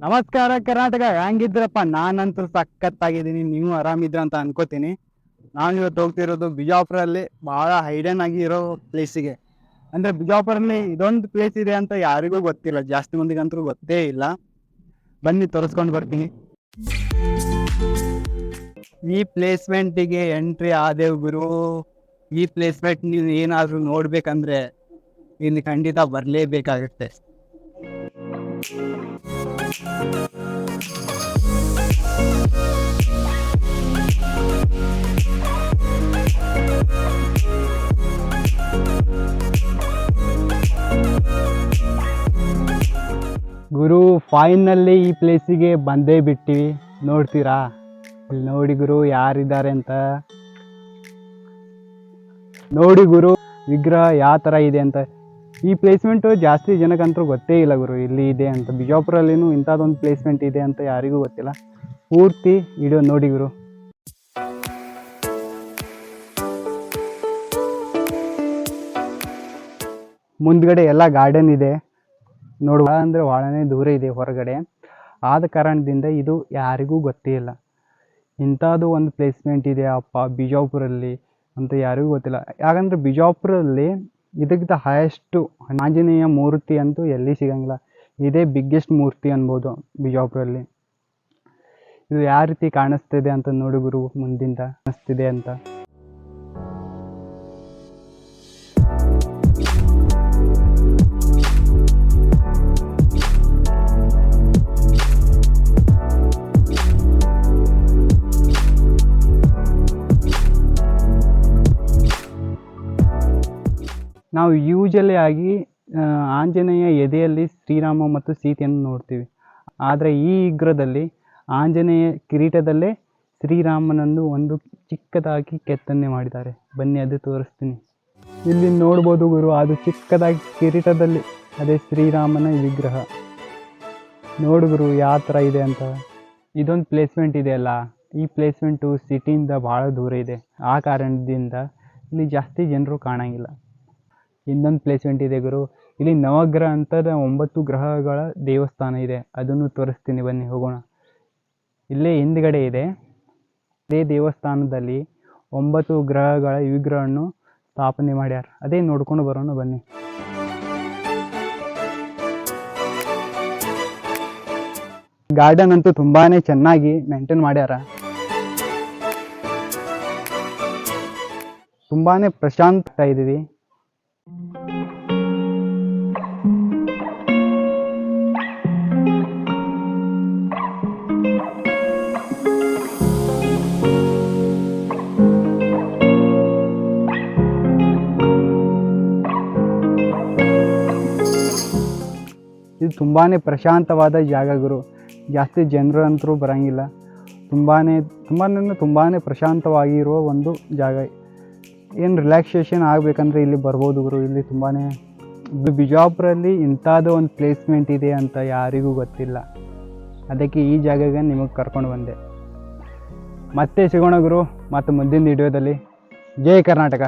ನಮಸ್ಕಾರ ಕರ್ನಾಟಕ, ಹೆಂಗಿದ್ರಪ್ಪ? ನಾನಂತೂ ಸಖತ್ತಾಗಿದ್ದೀನಿ. ನೀವು ಆರಾಮಿದ್ರ ಅಂತ ಅನ್ಕೋತೀನಿ. ನಾನು ಇವತ್ತು ಹೋಗ್ತಿರೋದು ಬಿಜಾಪುರಲ್ಲಿ ಬಹಳ ಹೈಡನ್ ಆಗಿ ಇರೋ ಪ್ಲೇಸಿಗೆ. ಅಂದ್ರೆ ಬಿಜಾಪುರಲ್ಲಿ ಇದೊಂದು ಪ್ಲೇಸ್ ಇದೆ ಅಂತ ಯಾರಿಗೂ ಗೊತ್ತಿಲ್ಲ, ಜಾಸ್ತಿ ಮಂದಿಗಂತೂ ಗೊತ್ತೇ ಇಲ್ಲ. ಬನ್ನಿ ತೋರಿಸ್ಕೊಂಡು ಬರ್ತೀನಿ. ಈ ಪ್ಲೇಸ್ಮೆಂಟಿಗೆ ಎಂಟ್ರಿ ಆದೇವ್ ಗುರು. ಈ ಪ್ಲೇಸ್ಮೆಂಟ್ ನೀವು ಏನಾದರೂ ನೋಡ್ಬೇಕಂದ್ರೆ ಇಲ್ಲಿ ಖಂಡಿತ ಬರಲೇಬೇಕಾಗುತ್ತೆ. ಗುರು, ಫೈನಲ್ಲಿ ಈ ಪ್ಲೇಸಿಗೆ ಬಂದೇ ಬಿಟ್ಟಿವಿ. ನೋಡ್ತೀರಾ? ಇಲ್ಲಿ ನೋಡಿ ಗುರು, ಯಾರಿದ್ದಾರೆ ಅಂತ ನೋಡಿ ಗುರು. ವಿಗ್ರಹ ಯಾವ ಥರ ಇದೆ ಅಂತ. ಈ ಪ್ಲೇಸ್ಮೆಂಟು ಜಾಸ್ತಿ ಜನಕ್ಕಂತೂ ಗೊತ್ತೇ ಇಲ್ಲ ಗುರು, ಇಲ್ಲಿ ಇದೆ ಅಂತ. ಬಿಜಾಪುರಲ್ಲಿನೂ ಇಂಥದ್ದೊಂದು ಪ್ಲೇಸ್ಮೆಂಟ್ ಇದೆ ಅಂತ ಯಾರಿಗೂ ಗೊತ್ತಿಲ್ಲ. ಪೂರ್ತಿ ವಿಡಿಯೋ ನೋಡಿ ಗುರು. ಮುಂದ್ಗಡೆ ಎಲ್ಲ ಗಾರ್ಡನ್ ಇದೆ ನೋಡುವ. ಅಂದರೆ ಭಾಳನೇ ದೂರ ಇದೆ ಹೊರಗಡೆ. ಆದ ಕಾರಣದಿಂದ ಇದು ಯಾರಿಗೂ ಗೊತ್ತೇ ಇಲ್ಲ. ಇಂಥದ್ದು ಒಂದು ಪ್ಲೇಸ್ಮೆಂಟ್ ಇದೆ ಅಪ್ಪ ಬಿಜಾಪುರಲ್ಲಿ ಅಂತ ಯಾರಿಗೂ ಗೊತ್ತಿಲ್ಲ. ಯಾಕಂದರೆ ಬಿಜಾಪುರಲ್ಲಿ ಇದಕ್ಕಿಂತ ಹೈಯೆಸ್ಟು ಆಂಜನೇಯ ಮೂರ್ತಿ ಅಂತೂ ಎಲ್ಲಿ ಸಿಗಂಗಿಲ್ಲ. ಇದೇ ಬಿಗ್ಗೆಸ್ಟ್ ಮೂರ್ತಿ ಅನ್ಬೋದು ಬಿಜಾಪುರಲ್ಲಿ. ಇದು ಯಾವ ರೀತಿ ಕಾಣಿಸ್ತಿದೆ ಅಂತ ನೋಡಿ ಗುರು, ಮುಂದಿಂದ ಕಾಣಿಸ್ತಿದೆ ಅಂತ. ನಾವು ಯೂಶಲಿ ಆಗಿ ಆಂಜನೇಯ ಎದೆಯಲ್ಲಿ ಶ್ರೀರಾಮ ಮತ್ತು ಸೀತೆಯನ್ನು ನೋಡ್ತೀವಿ. ಆದರೆ ಈ ವಿಗ್ರಹದಲ್ಲಿ ಆಂಜನೇಯ ಕಿರೀಟದಲ್ಲೇ ಶ್ರೀರಾಮನನ್ನು ಒಂದು ಚಿಕ್ಕದಾಗಿ ಕೆತ್ತನೆ ಮಾಡಿದ್ದಾರೆ. ಬನ್ನಿ ಅದು ತೋರಿಸ್ತೀನಿ. ಇಲ್ಲಿ ನೋಡ್ಬೋದು ಗುರು, ಅದು ಚಿಕ್ಕದಾಗಿ ಕಿರೀಟದಲ್ಲಿ ಅದೇ ಶ್ರೀರಾಮನ ವಿಗ್ರಹ. ನೋಡು ಗುರು ಯಾವ ಥರ ಇದೆ ಅಂತ. ಇದೊಂದು ಪ್ಲೇಸ್ಮೆಂಟ್ ಇದೆಯಲ್ಲ, ಈ ಪ್ಲೇಸ್ಮೆಂಟು ಸಿಟಿಯಿಂದ ಭಾಳ ದೂರ ಇದೆ. ಆ ಕಾರಣದಿಂದ ಇಲ್ಲಿ ಜಾಸ್ತಿ ಜನರು ಕಾಣಂಗಿಲ್ಲ. ಇನ್ನೊಂದು ಪ್ಲೇಸ್ಮೆಂಟ್ ಇದೆ ಗುರು, ಇಲ್ಲಿ ನವಗ್ರಹ ಅಂತ 9 ಗ್ರಹಗಳ ದೇವಸ್ಥಾನ ಇದೆ. ಅದನ್ನು ತೋರಿಸ್ತೀನಿ, ಬನ್ನಿ ಹೋಗೋಣ. ಇಲ್ಲೇ ಹಿಂದ್ಗಡೆ ಇದೆ. ಅದೇ ದೇವಸ್ಥಾನದಲ್ಲಿ 9 ಗ್ರಹಗಳ ವಿಗ್ರಹವನ್ನು ಸ್ಥಾಪನೆ ಮಾಡ್ಯಾರ. ಅದೇ ನೋಡ್ಕೊಂಡು ಬರೋಣ ಬನ್ನಿ. ಗಾರ್ಡನ್ ಅಂತೂ ತುಂಬಾನೇ ಚೆನ್ನಾಗಿ ಮೇಂಟೈನ್ ಮಾಡ್ಯಾರ. ತುಂಬಾನೇ ಪ್ರಶಾಂತ ಇದೀವಿ. ಇದು ತುಂಬಾ ಪ್ರಶಾಂತವಾದ ಜಾಗ ಗುರು. ಜಾಸ್ತಿ ಜನರು ಅಂತರೂ ಬರೋಂಗಿಲ್ಲ. ತುಂಬಾ ಪ್ರಶಾಂತವಾಗಿರುವ ಒಂದು ಜಾಗ. ಏನು ರಿಲ್ಯಾಕ್ಸೇಷನ್ ಆಗಬೇಕಂದ್ರೆ ಇಲ್ಲಿ ಬರ್ಬೋದು ಗುರು. ಇಲ್ಲಿ ತುಂಬಾ ಬಿಜಾಪುರಲ್ಲಿ ಇಂಥದ್ದು ಒಂದು ಪ್ಲೇಸ್ಮೆಂಟ್ ಇದೆ ಅಂತ ಯಾರಿಗೂ ಗೊತ್ತಿಲ್ಲ. ಅದಕ್ಕೆ ಈ ಜಾಗಗೆ ನಿಮಗೆ ಕರ್ಕೊಂಡು ಬಂದೆ. ಮತ್ತೆ ಸಿಗೋಣ ಗುರು, ಮತ್ತು ಮುಂದಿನ ವಿಡಿಯೋದಲ್ಲಿ. ಜೈ ಕರ್ನಾಟಕ.